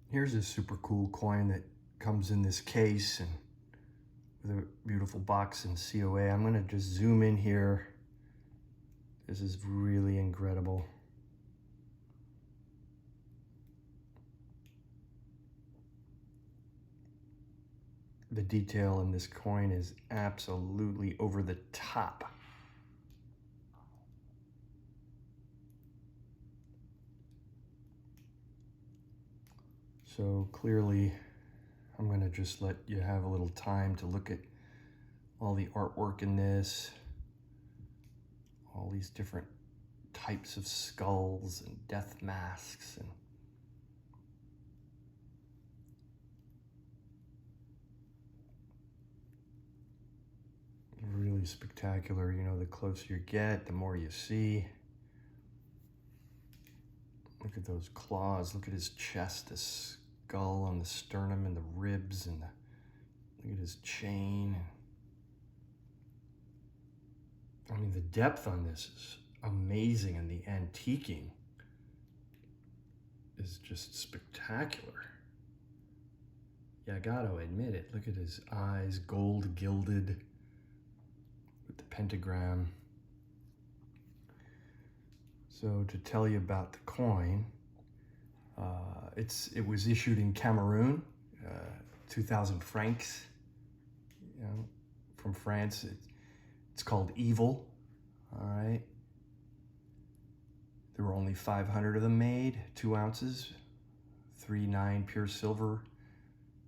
Here's a super cool coin that comes in this case and with a beautiful box and COA. I'm gonna just zoom in here. This is really incredible. The detail in this coin is absolutely over the top. So clearly, I'm gonna just let you have a little time to look at all the artwork in this, all these different types of skulls and death masks and really spectacular. You know, the closer you get, the more you see. Look at those claws, look at his chest, the skull on the sternum and the ribs, and look at his chain. I mean, the depth on this is amazing, and the antiquing is just spectacular. Yeah, I gotta admit it. Look at his eyes, gold gilded with the pentagram. So to tell you about the coin, it was issued in Cameroon, 2,000 francs, you know, from France. It's called Evil, all right? There were only 500 of them made, 2 ounces, 3.9 pure silver,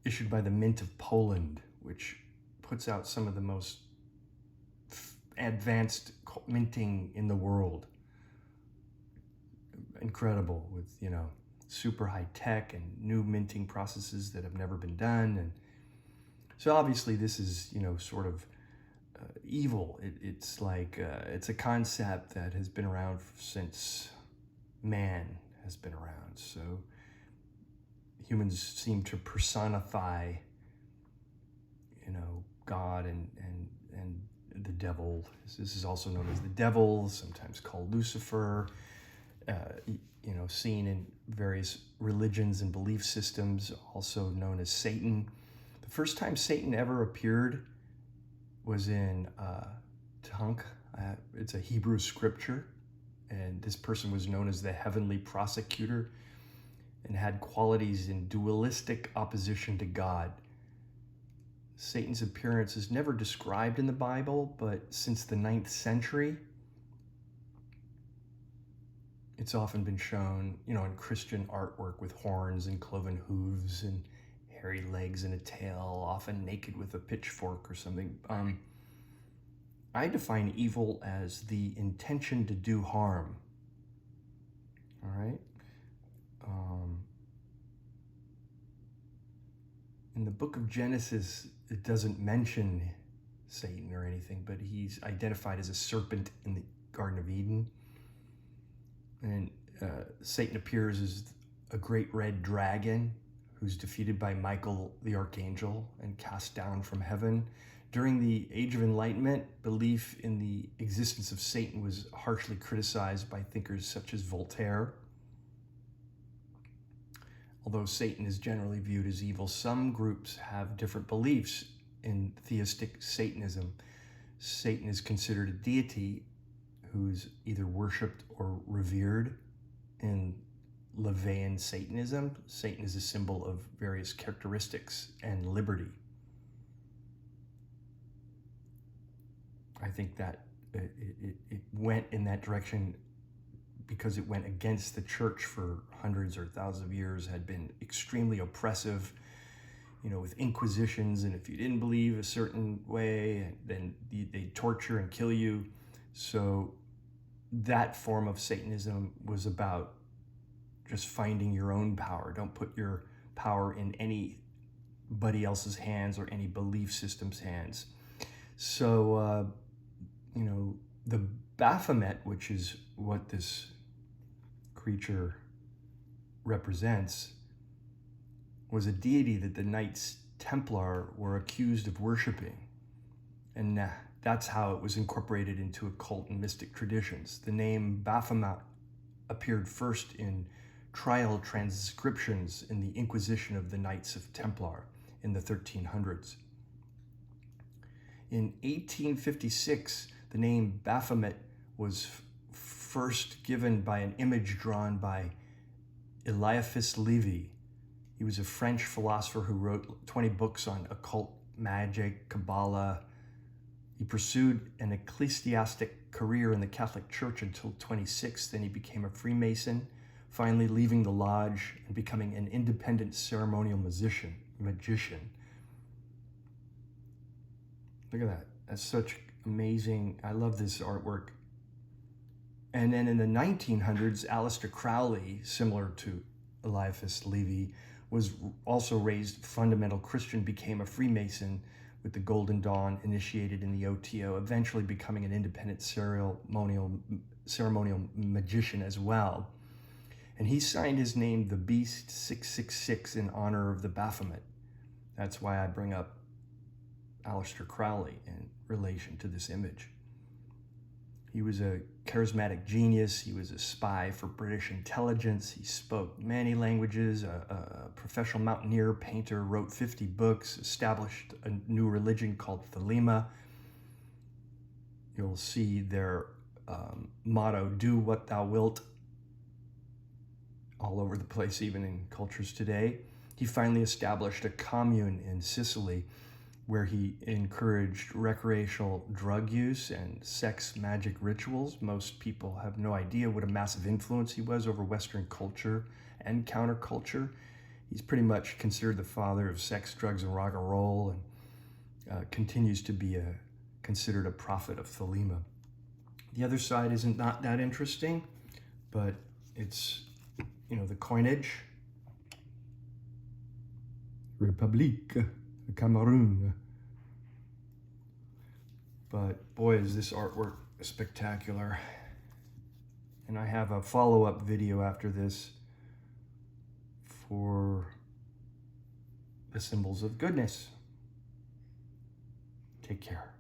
issued by the Mint of Poland, which puts out some of the most advanced minting in the world. Incredible, with, you know, super high tech and new minting processes that have never been done. And so obviously this is, you know, sort of evil. It's like, it's a concept that has been around since man has been around. So humans seem to personify, you know, God and the devil. This is also known as the devil, sometimes called Lucifer. You know, seen in various religions and belief systems, also known as Satan. The first time Satan ever appeared was in Tanakh. It's a Hebrew scripture, and this person was known as the heavenly prosecutor and had qualities in dualistic opposition to God. Satan's appearance is never described in the Bible, but since the 9th century, it's often been shown, you know, in Christian artwork with horns and cloven hooves and hairy legs and a tail, often naked with a pitchfork or something. I define evil as the intention to do harm. All right? In the book of Genesis, it doesn't mention Satan or anything, but he's identified as a serpent in the Garden of Eden. And Satan appears as a great red dragon who's defeated by Michael the Archangel and cast down from heaven. During the Age of Enlightenment, belief in the existence of Satan was harshly criticized by thinkers such as Voltaire. Although Satan is generally viewed as evil, some groups have different beliefs in Theistic Satanism. Satan is considered a deity who's either worshipped or revered. In LaVeyan Satanism, Satan is a symbol of various characteristics and liberty. I think that it went in that direction because it went against the church for hundreds or thousands of years, had been extremely oppressive, you know, with inquisitions, and if you didn't believe a certain way, then they torture and kill you. So that form of Satanism was about just finding your own power. Don't put your power in anybody else's hands or any belief system's hands. So, you know, the Baphomet, which is what this creature represents, was a deity that the Knights Templar were accused of worshiping. And that's how it was incorporated into occult and mystic traditions. The name Baphomet appeared first in trial transcriptions in the Inquisition of the Knights of Templar in the 1300s. In 1856, the name Baphomet was first given by an image drawn by Eliphas Levi. He was a French philosopher who wrote 20 books on occult magic, Kabbalah. He pursued an ecclesiastic career in the Catholic Church until 26. Then he became a Freemason, finally leaving the lodge and becoming an independent ceremonial magician. Look at that. That's such amazing. I love this artwork. And then in the 1900s, Aleister Crowley, similar to Eliphas Levi, was also raised fundamental Christian, became a Freemason with the Golden Dawn, initiated in the OTO, eventually becoming an independent ceremonial magician as well. And he signed his name the Beast 666 in honor of the Baphomet. That's why I bring up Aleister Crowley in relation to this image. He was a charismatic genius. He was a spy for British intelligence. He spoke many languages, a professional mountaineer, painter, wrote 50 books, established a new religion called Thelema. You'll see their motto, "Do what thou wilt," all over the place, even in cultures today. He finally established a commune in Sicily where he encouraged recreational drug use and sex magic rituals. Most people have no idea what a massive influence he was over Western culture and counterculture. He's pretty much considered the father of sex, drugs, and rock and roll, and continues to be considered a prophet of Thelema. The other side isn't not that interesting, but it's, the coinage. Republique Cameroon. But boy, is this artwork spectacular. And I have a follow-up video after this for the symbols of goodness. Take care.